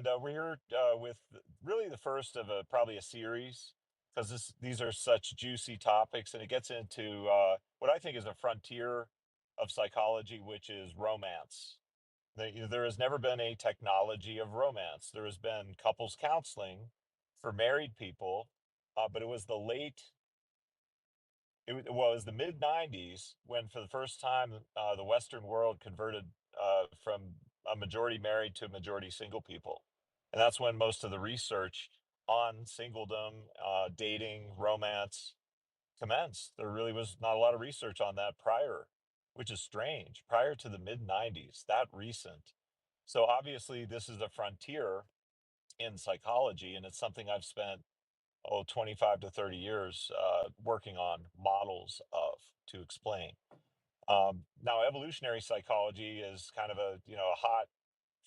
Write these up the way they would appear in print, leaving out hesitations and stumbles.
and we're here with really the first of probably a series because these are such juicy topics, and it gets into what I think is a frontier of psychology, which is romance. There has never been a technology of romance. There has been couples counseling for married people, but it was the mid 90s when, for the first time, the Western world converted from a majority married to a majority single people. And that's when most of the research on singledom, dating, romance commenced. There really was not a lot of research on that prior, which is strange, prior to the mid 90s, that recent. So obviously, this is a frontier in psychology, and it's something I've spent 25 to 30 years working on models of to explain. Now, evolutionary psychology is kind of a hot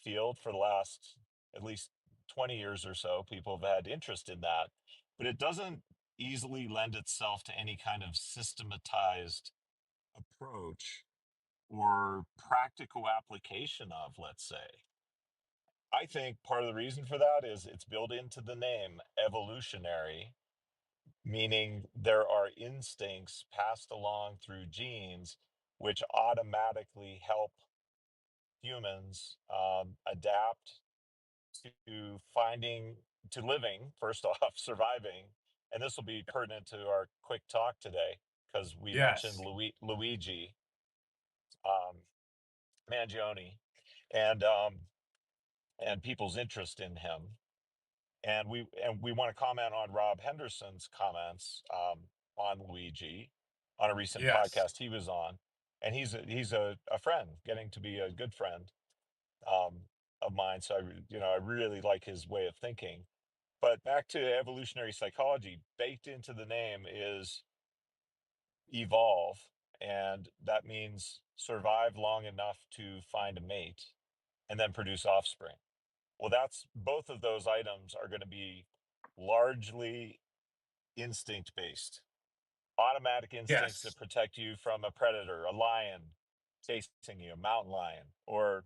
field for the last at least 20 years or so. People have had interest in that, but it doesn't easily lend itself to any kind of systematized approach or practical application of, let's say. I think part of the reason for that is it's built into the name evolutionary, meaning there are instincts passed along through genes which automatically help humans adapt to finding, to living, first off, surviving. And this will be pertinent to our quick talk today because we mentioned Yes. Luigi um, Mangione and um, and people's interest in him. And we want to comment on Rob Henderson's comments on Luigi on a recent Yes. podcast he was on, and he's a friend, getting to be a good friend um, of mine. So I really like his way of thinking. But back to evolutionary psychology, baked into the name is evolve, and that means survive long enough to find a mate and then produce offspring. Well, that's both of those items are going to be largely instinct based, automatic instincts that Yes. protect you from a predator, a lion chasing you, a mountain lion, or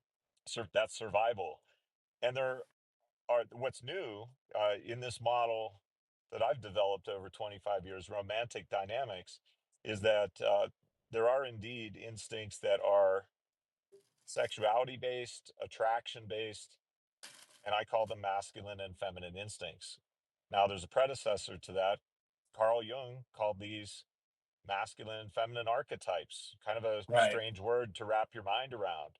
that's survival. And there are what's new in this model that I've developed over 25 years, romantic dynamics, is that there are indeed instincts that are sexuality based, attraction based, and I call them masculine and feminine instincts. Now, there's a predecessor to that. Carl Jung called these masculine and feminine archetypes, kind of a Right. strange word to wrap your mind around.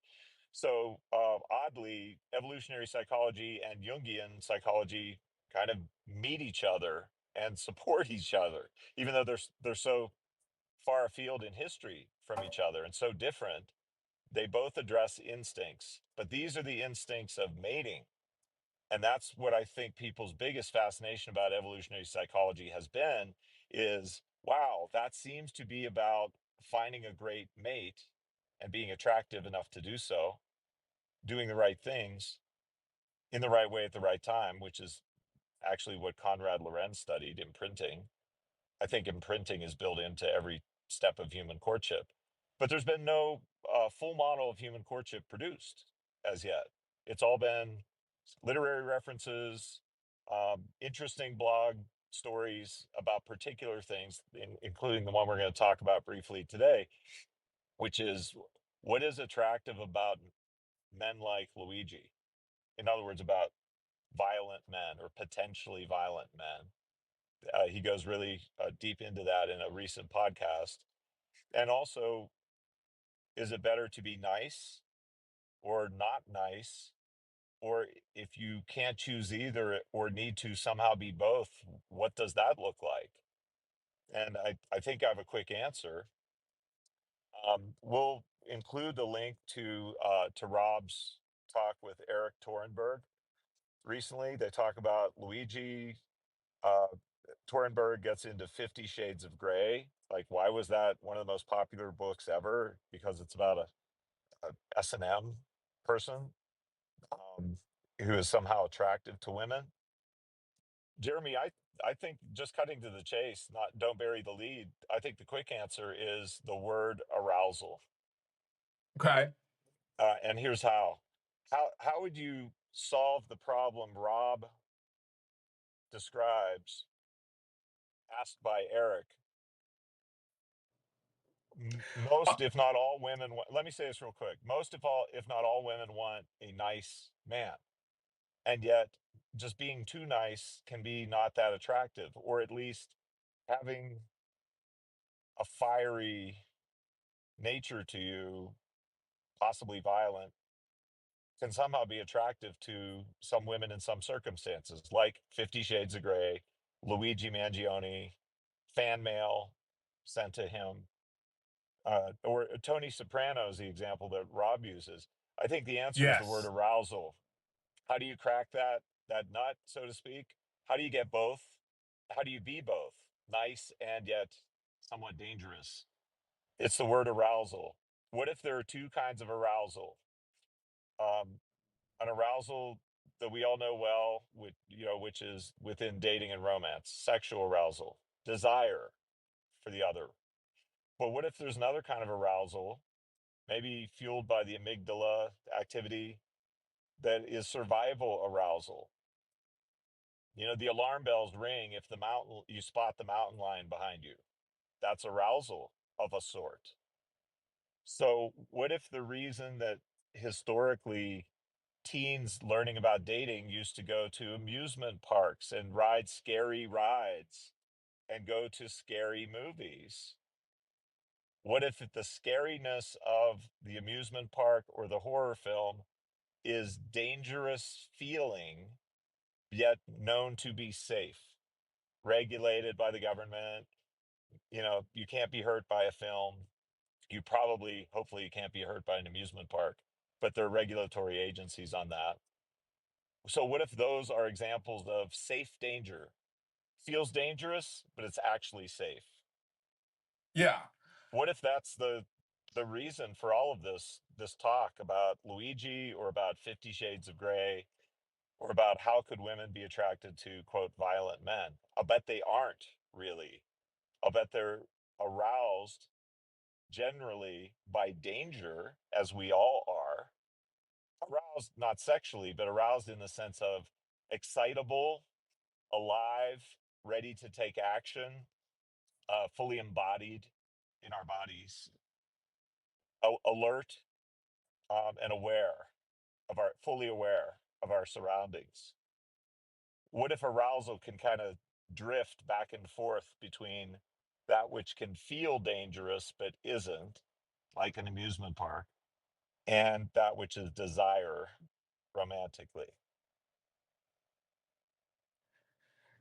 So, oddly, evolutionary psychology and Jungian psychology kind of meet each other and support each other, even though they're so far afield in history from each other and so different. They both address instincts, but these are the instincts of mating, and that's what I think people's biggest fascination about evolutionary psychology has been is, wow, that seems to be about finding a great mate and being attractive enough to do so, doing the right things in the right way at the right time, which is actually what Conrad Lorenz studied, imprinting. I think imprinting is built into every step of human courtship, but there's been no full model of human courtship produced as yet. It's all been literary references, interesting blog stories about particular things, including the one we're going to talk about briefly today, which is what is attractive about men like Luigi. In other words, about violent men or potentially violent men. He goes really deep into that in a recent podcast. And also, is it better to be nice or not nice? Or if you can't choose either or need to somehow be both, what does that look like? And I think I have a quick answer. We'll include the link to Rob's talk with Eric Torenberg. Recently, they talk about Luigi. Uh, Torenberg gets into 50 Shades of Grey. Like, why was that one of the most popular books ever? Because it's about a S&M person um, who is somehow attractive to women. Jeremy, I think, just cutting to the chase, not don't bury the lead. I think the quick answer is the word arousal. Okay. And here's how. How would you solve the problem Rob describes, asked by Eric, Uh, most, if not all women, let me say this real quick. Most, if not all women want a nice man. And yet, just being too nice can be not that attractive, or at least having a fiery nature to you, possibly violent, can somehow be attractive to some women in some circumstances, like 50 Shades of Grey, Luigi Mangione, fan mail sent to him, or Tony Soprano is the example that Rob uses. I think the answer is the word yes. arousal. How do you crack that nut, so to speak? How do you get both? How do you be both nice and yet somewhat dangerous? It's the word arousal. What if there are two kinds of arousal? Um, an arousal that we all know well, which is within dating and romance, sexual arousal, desire for the other. But what if there's another kind of arousal, maybe fueled by the amygdala activity, that is survival arousal? The alarm bells ring if you spot the mountain lion behind you. That's arousal of a sort. So, what if the reason that historically teens learning about dating used to go to amusement parks and ride scary rides and go to scary movies? What if the scariness of the amusement park or the horror film is dangerous feeling, yet known to be safe, regulated by the government? You can't be hurt by a film. Hopefully, you can't be hurt by an amusement park, but there are regulatory agencies on that. So, what if those are examples of safe danger? Feels dangerous, but it's actually safe. Yeah. What if that's the reason for all of this talk about Luigi, or about 50 Shades of Grey, or about how could women be attracted to quote violent men? I'll bet they aren't really. I'll bet they're aroused generally by danger, as we all are. Aroused not sexually, but aroused in the sense of excitable, alive, ready to take action, fully embodied in our bodies, alert, and fully aware of our surroundings. What if arousal can kind of drift back and forth between that which can feel dangerous but isn't, like an amusement park, and that which is desire romantically?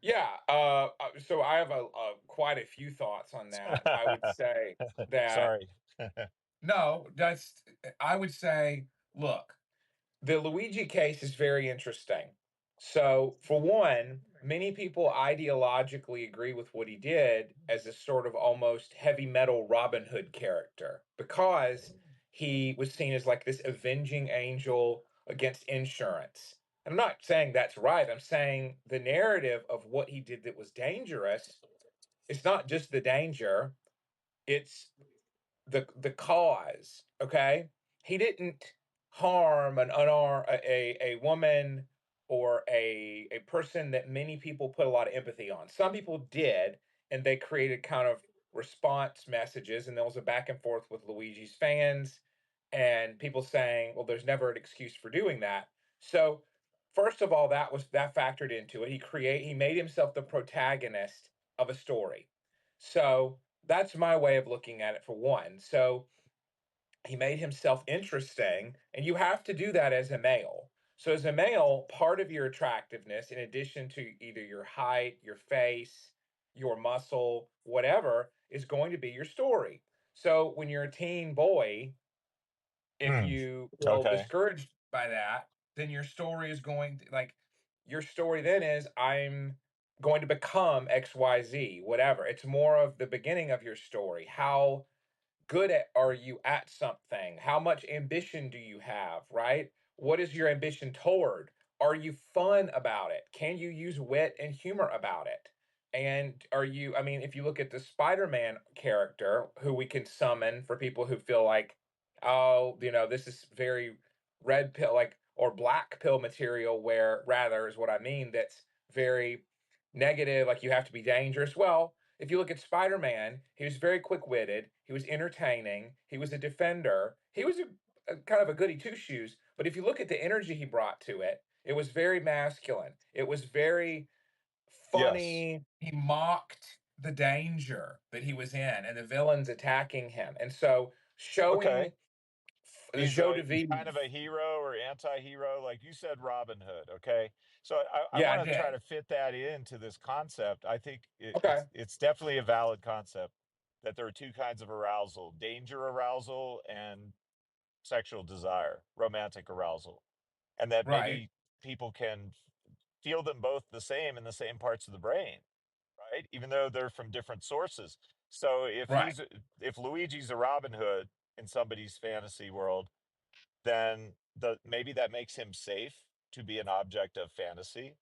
Yeah. So I have quite a few thoughts on that. I would say that Sorry. no, I would say, look, the Luigi case is very interesting. So, for one, many people ideologically agree with what he did as a sort of almost heavy metal Robin Hood character because he was seen as like this avenging angel against insurance. And I'm not saying that's right. I'm saying the narrative of what he did that was dangerous, it's not just the danger, it's the cause. Okay, he didn't harm an unarmed a woman or a person that many people put a lot of empathy on. Some people did, and they created kind of response messages, and there was a back and forth with Luigi's fans and people saying, "Well, there's never an excuse for doing that." So, first of all, that factored into it. He made himself the protagonist of a story. So that's my way of looking at it for one. So he made himself interesting, and you have to do that as a male. So as a male, part of your attractiveness, in addition to either your height, your face, your muscle, whatever, is going to be your story. So when you're a teen boy, if Hmm. you feel Okay. discouraged by that, then your story is going to like your story then is I'm going to become XYZ, whatever. It's more of the beginning of your story. How are you at something? How much ambition do you have, right? What is your ambition toward? Are you fun about it? Can you use wit and humor about it? And I mean, if you look at the Spider-Man character, who we can summon for people who feel like, oh, this is very red pill. Like, or black pill material, where rather is what I mean, that's very negative, like you have to be dangerous. Well, if you look at Spider-Man, he was very quick-witted, he was entertaining, he was a defender, he was a kind of a goody two-shoes. But if you look at the energy he brought to it, it was very masculine. It was very Yes. funny. He mocked the danger that he was in and the villains attacking him. And so showing Okay. the joie de He's kind vivre. of a hero or anti-hero, like you said, Robin Hood. Okay, so I Yeah, I want to try did. to fit that into this concept. I think Okay. it's definitely a valid concept that there are two kinds of arousal: danger arousal and sexual desire, romantic arousal, and that Right. maybe people can feel them both the same in the same parts of the brain, right? Even though they're from different sources. So Right. if Luigi's a Robin Hood in somebody's fantasy world, then maybe that makes him safe to be an object of fantasy.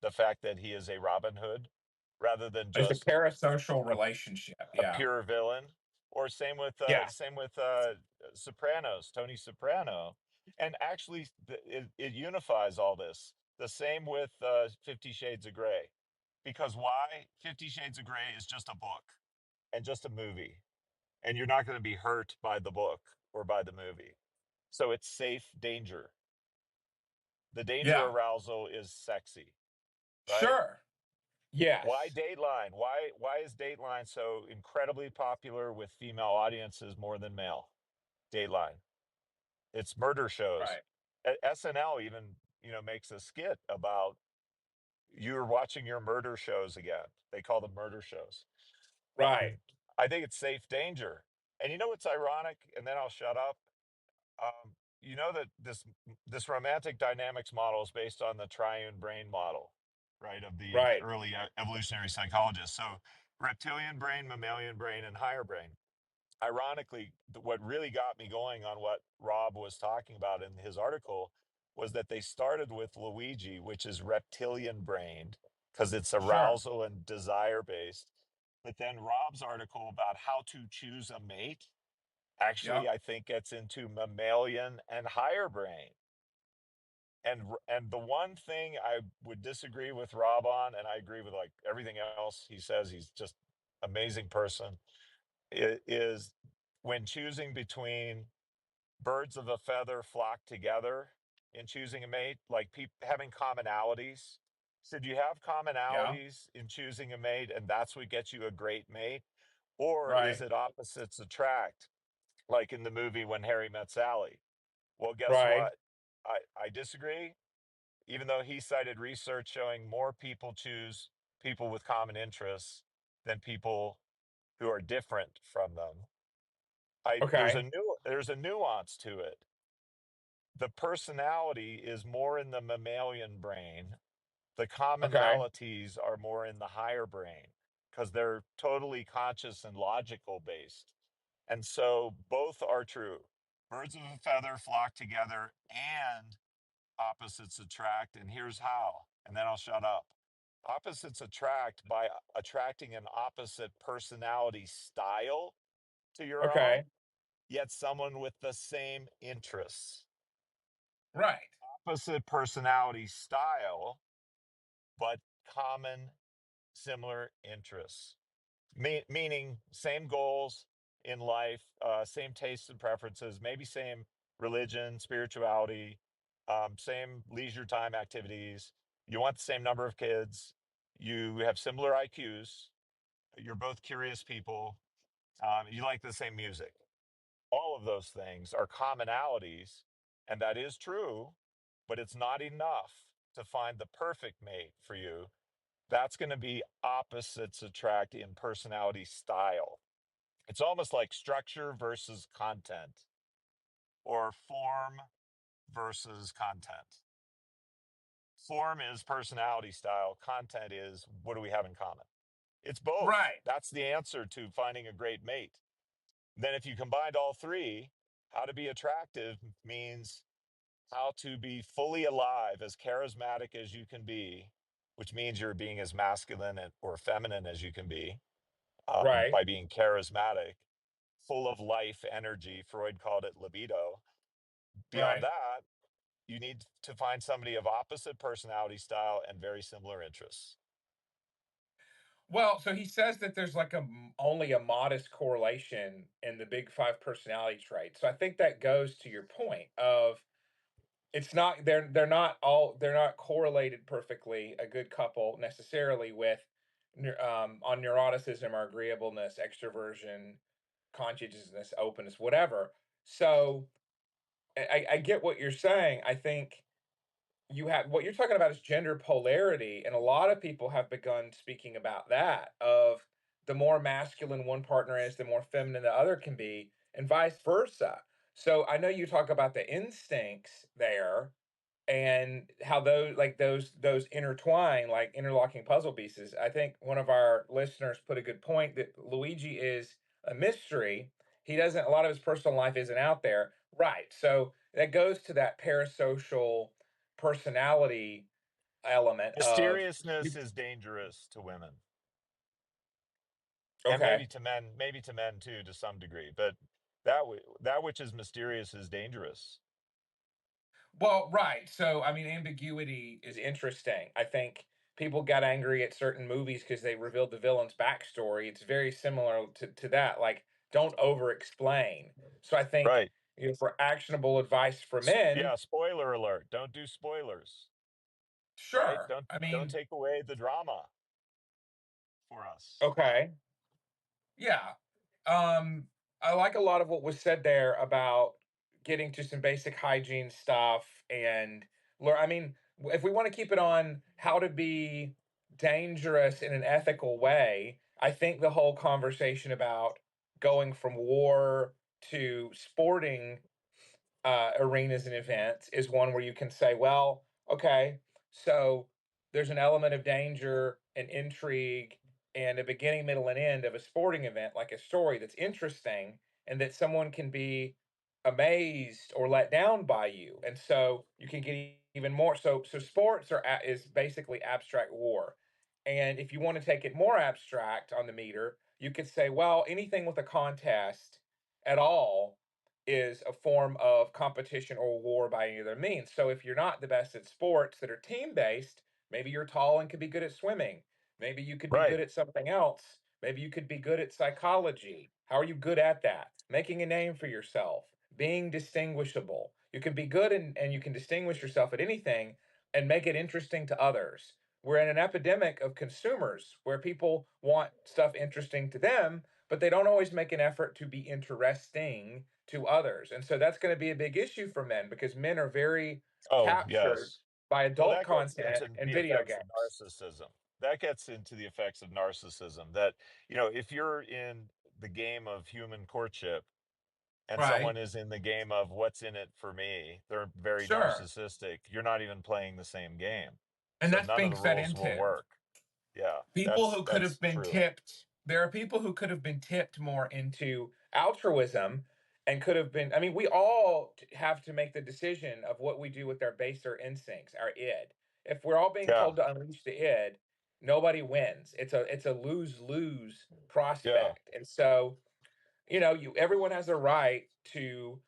The fact that he is a Robin Hood rather than It's a just parasocial relationship. a Yeah. pure villain. Or Yeah. same with Sopranos, Tony Soprano, and actually it unifies all this. The same with 50 Shades of Grey, because why? 50 Shades of Grey is just a book and just a movie, and you're not going to be hurt by the book or by the movie. So it's safe danger. The danger Yeah. arousal is sexy, right? Sure. Why Yes. Dateline? Why is Dateline so incredibly popular with female audiences more than male? Dateline. It's murder shows. Right. SNL even, makes a skit about you're watching your murder shows again. They call them murder shows. Um, Right. I think it's safe danger. And you know what's ironic? And then I'll shut up. You know that this romantic dynamics model is based on the triune brain model, right, of the Right. early evolutionary psychologists. So reptilian brain, mammalian brain, and higher brain. Ironically, what really got me going on what Rob was talking about in his article was that they started with Luigi, which is reptilian brained because it's Sure. arousal and desire based. But then Rob's article about how to choose a mate actually, Yep. I think, gets into mammalian and higher brain. And the one thing I would disagree with Rob on, and I agree with like everything else he says, he's just amazing person, is when choosing between birds of a feather flock together in choosing a mate, like having commonalities. So do you have Yeah. commonalities in choosing a mate, and that's what gets you a great mate? Or is Right. it opposites attract, like in the movie When Harry Met Sally? Well, guess Right. what? I disagree, even though he cited research showing more people choose people with common interests than people who are different from them. Okay. There's a nuance to it. The personality is more in the mammalian brain. The Okay. commonalities are more in the higher brain because they're totally conscious and logical based. And so both are true. Birds of a feather flock together and opposites attract. And here's how. And then I'll shut up. Opposites attract by attracting an opposite personality style to your own, Okay. yet someone with the same interests. Right. Opposite personality style, but common, similar interests. Meaning same goals in life, same tastes and preferences, maybe same religion, spirituality, same leisure time activities. You want the same number of kids. You have similar IQs. You're both curious people. You like the same music. All of those things are commonalities, and that is true, but it's not enough to find the perfect mate for you. That's going to be opposites attract in personality style. It's almost like structure versus content or form versus content. Form is personality style, content is what do we have in common? It's both. Right. That's the answer to finding a great mate. Then, if you combined all three, how to be attractive means how to be fully alive, as charismatic as you can be, which means you're being as masculine or feminine as you can be Right. by being charismatic, full of life energy. Freud called it libido. Beyond Right. that, You need to find somebody of opposite personality style and very similar interests. Well, so he says that there's like only a modest correlation in the big five personality traits. So I think that goes to your point of it's not they're not correlated perfectly, a good couple necessarily with on neuroticism or agreeableness, extroversion, conscientiousness, openness, whatever. So I get what you're saying. I think you have what you're talking about is gender polarity, and a lot of people have begun speaking about that of the more masculine one partner is, the more feminine the other can be, and vice versa. So I know you talk about the instincts there and how those intertwine like interlocking puzzle pieces. I think one of our listeners put a good point that Luigi is a mystery. He doesn't a lot of his personal life isn't out there. Right. So that goes to that parasocial personality element of Mysteriousness is dangerous to women, and okay. maybe to men too, to some degree. But that which is mysterious is dangerous. Well, right. So, I mean, ambiguity is interesting. I think people got angry at certain movies because they revealed the villain's backstory. It's very similar to that. Like, don't over explain. So, I think Right. for actionable advice for men, Yeah. Spoiler alert. Don't do spoilers. Right. sure. I Don't mean, take away the drama for us. okay. Yeah. Um, I like a lot of what was said there about getting to some basic hygiene stuff and learn. I mean, if we want to keep it on how to be dangerous in an ethical way, I think the whole conversation about going from war to sporting arenas and events is one where you can say, well, okay, so there's an element of danger and intrigue and a beginning, middle, and end of a sporting event, like a story that's interesting and that someone can be amazed or let down by you. And so you can get even more. So sports is basically abstract war. And if you want to take it more abstract on the meter, you could say, well, anything with a contest at all is a form of competition or war by any other means. So if you're not the best at sports that are team based, maybe you're tall and could be good at swimming. Maybe you could be Right. good at something else. Maybe you could be good at psychology. How are you good at that? Making a name for yourself, being distinguishable. You can be good and you can distinguish yourself at anything and make it interesting to others. We're in an epidemic of consumers where people want stuff interesting to them, but they don't always make an effort to be interesting to others. And so that's going to be a big issue for men because men are very Oh, captured yes. by Well, adult that gets content into and the video effects of games. narcissism. That gets into the effects of narcissism. That, if you're in the game of human courtship and someone Right. is in the game of what's in it for me, they're very Sure. narcissistic. You're not even playing the same game. And So that's none of being the fed rules will into. work. Yeah, People that's who could that's have been true. tipped, there are people who could have been tipped more into altruism and could have been, I mean, we all have to make the decision of what we do with our baser instincts, our id. If we're all being Yeah. told to unleash the id, nobody wins. It's a lose-lose Yeah. prospect. And so, you everyone has a right to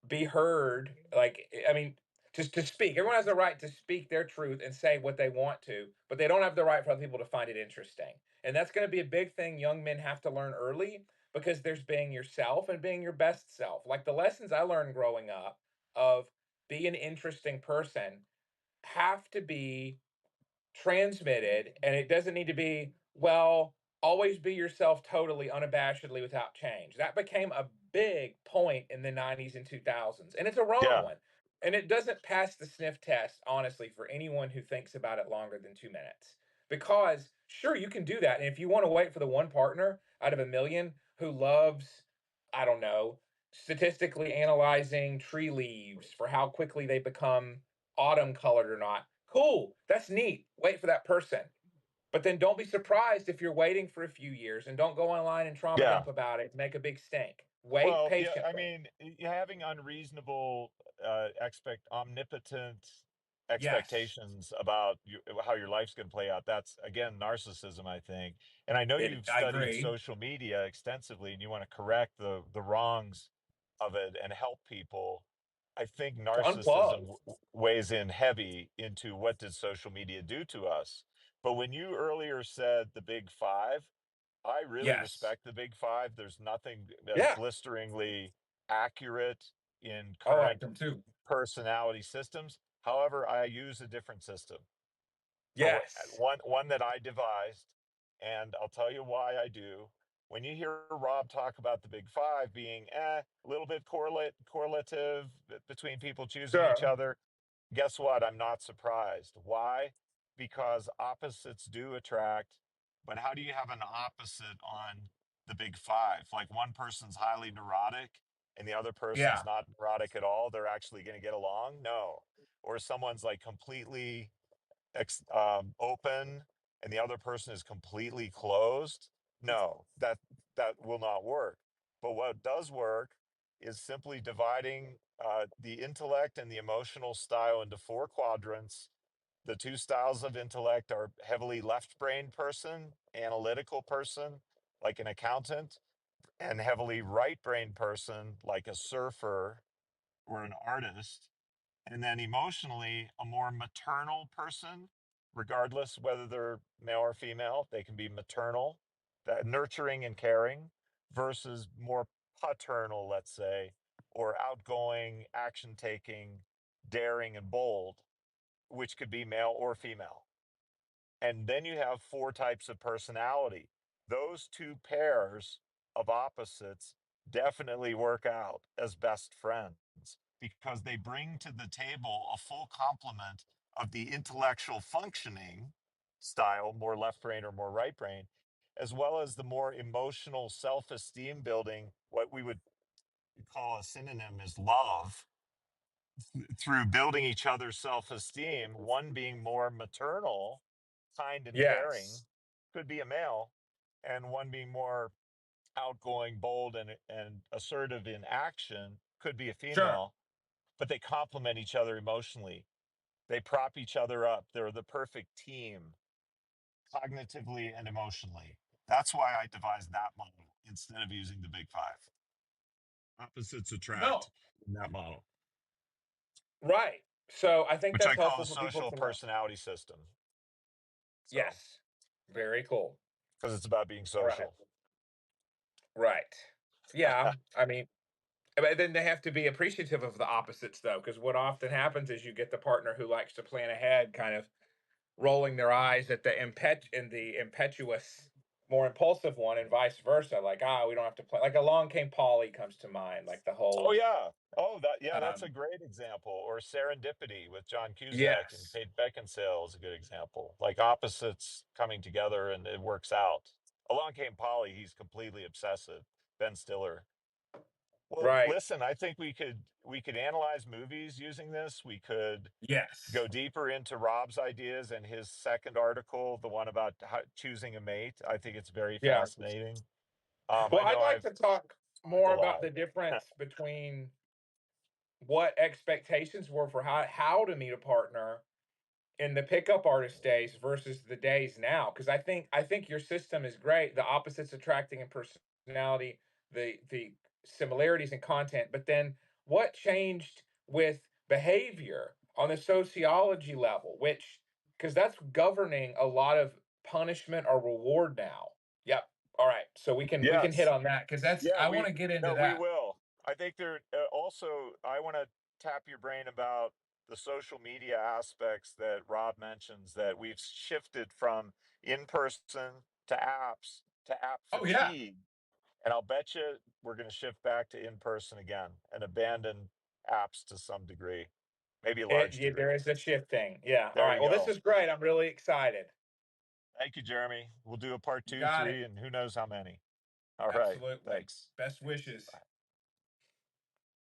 be heard. Like, I mean, to speak. Everyone has the right to speak their truth and say what they want to, but they don't have the right for other people to find it interesting. And that's going to be a big thing young men have to learn early because there's being yourself and being your best self. Like the lessons I learned growing up of be an interesting person have to be transmitted, and it doesn't need to be, well, always be yourself totally unabashedly without change. That became a big point in the 90s and 2000s, and it's a wrong Yeah. one. And it doesn't pass the sniff test, honestly, for anyone who thinks about it longer than 2 minutes. Because, sure, you can do that. And if you want to wait for the one partner out of a million who loves, I don't know, statistically analyzing tree leaves for how quickly they become autumn colored or not, cool, that's neat. Wait for that person. But then don't be surprised if you're waiting for a few years and don't go online and trauma Yeah. dump about it and make a big stink. Wait Well, yeah, I patiently. mean, having unreasonable, omnipotent Yes, expectations about how your life's going to play out, that's again narcissism, I think. And I know you've I studied agree. social media extensively, and you want to correct the wrongs of it and help people. I think To unplug. narcissism weighs in heavy into what did social media do to us. But when you earlier said the big five, I really Yes. respect the big five. There's nothing as Yeah. blisteringly accurate in I like current them too. personality systems. However, I use a different system. So Yes. one that I devised, and I'll tell you why I do. When you hear Rob talk about the big five being a little bit correlative between people choosing each Sure. other, guess what? I'm not surprised. Why? Because opposites do attract. But how do you have an opposite on the big five? Like one person's highly neurotic and the other person's Yeah. not neurotic at all. They're actually going to get along? No. Or someone's like completely open and the other person is completely closed, no, that will not work. But what does work is simply dividing the intellect and the emotional style into four quadrants. The two styles of intellect are heavily left brain person, analytical person, like an accountant, and heavily right brain person, like a surfer or an artist. And then emotionally, a more maternal person, regardless whether they're male or female, they can be maternal, that nurturing and caring, versus more paternal, let's say, or outgoing, action taking, daring and bold, which could be male or female. And then you have four types of personality. Those two pairs of opposites definitely work out as best friends because they bring to the table a full complement of the intellectual functioning style, more left brain or more right brain, as well as the more emotional self esteem building, what we would call a synonym is love, through building each other's self esteem, one being more maternal, kind, and caring, Yes. could be a male, and one being more outgoing, bold, and assertive in action, could be a Sure. female, but they complement each other emotionally. They prop each other up. They're the perfect team, cognitively and emotionally. That's why I devised that model instead of using the big five. Opposites attract No. in that model, Right. So I think which that's I call the helpful for people social to know. personality system. So, Yes. Very cool. because it's about being All right. social. Right. Yeah. I mean, but then they have to be appreciative of the opposites, though, because what often happens is you get the partner who likes to plan ahead, kind of rolling their eyes at the impetuous, more impulsive one, and vice versa. Like, we don't have to play. Like, Along Came Polly comes to mind. Like the Oh whole, yeah. Oh, that's a um, great example. Or Serendipity with John Cusack and yes, Kate Beckinsale is a good example. Like opposites coming together and it works out. Along Came Polly, he's completely obsessive. Ben Stiller. Well, right, listen, I think we could analyze movies using this. We could yes, go deeper into Rob's ideas and his second article, the one about choosing a mate. I think it's very yeah. fascinating. Well, I I'd know like I've to talk talked a more about lot. the difference between what expectations were for how to meet a partner in the pickup artist days versus the days now, because I think your system is great, the opposites attracting in personality, the similarities in content, but then what changed with behavior on the sociology level, which, because that's governing a lot of punishment or reward now. Yep. All right, so we can hit Yes. on that because that's Yeah, I want to get into we that. will. I think there also I want to tap your brain about the social media aspects that Rob mentions that we've shifted from in person to apps to app Oh yeah. fatigue. And I'll bet you we're going to shift back to in person again and abandon apps to some degree, maybe a large There degree. is a shift thing. Yeah. All There right. you Well, this go. is great. I'm really excited. Thank you, Jeremy. We'll do a part You two, got it. three, and who knows how many. All right. Absolutely. Thanks. Best wishes.